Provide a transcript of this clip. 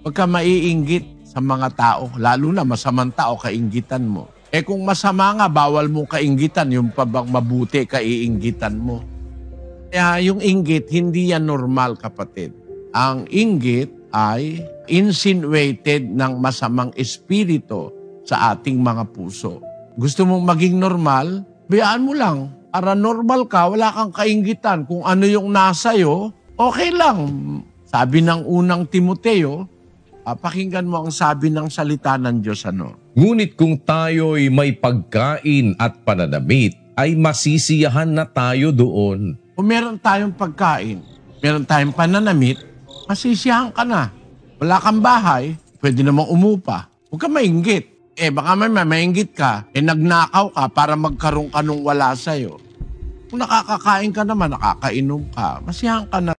Huwag ka maiinggit sa mga tao, lalo na masamang tao, kainggitan mo. Eh kung masama nga, bawal mong kainggitan, yung pa bang mabuti, kaiinggitan mo. Kaya yung inggit, hindi yan normal, kapatid. Ang inggit ay insinuated ng masamang espiritu sa ating mga puso. Gusto mong maging normal, bayaan mo lang. Para normal ka, wala kang kainggitan. Kung ano yung nasa'yo, okay lang. Sabi ng unang Timoteo, pakinggan mo ang sabi ng salita ng Diyos, Ngunit kung tayo'y may pagkain at pananamit, ay masisiyahan na tayo doon. Kung meron tayong pagkain, meron tayong pananamit, masisiyahan ka na. Wala kang bahay, pwede namang umupa. Huwag ka mainggit. Baka may mainggit ka, nagnakaw ka para magkaroon ka nung wala sa'yo. Kung nakakakain ka naman, nakakainom ka, masiyahan ka na.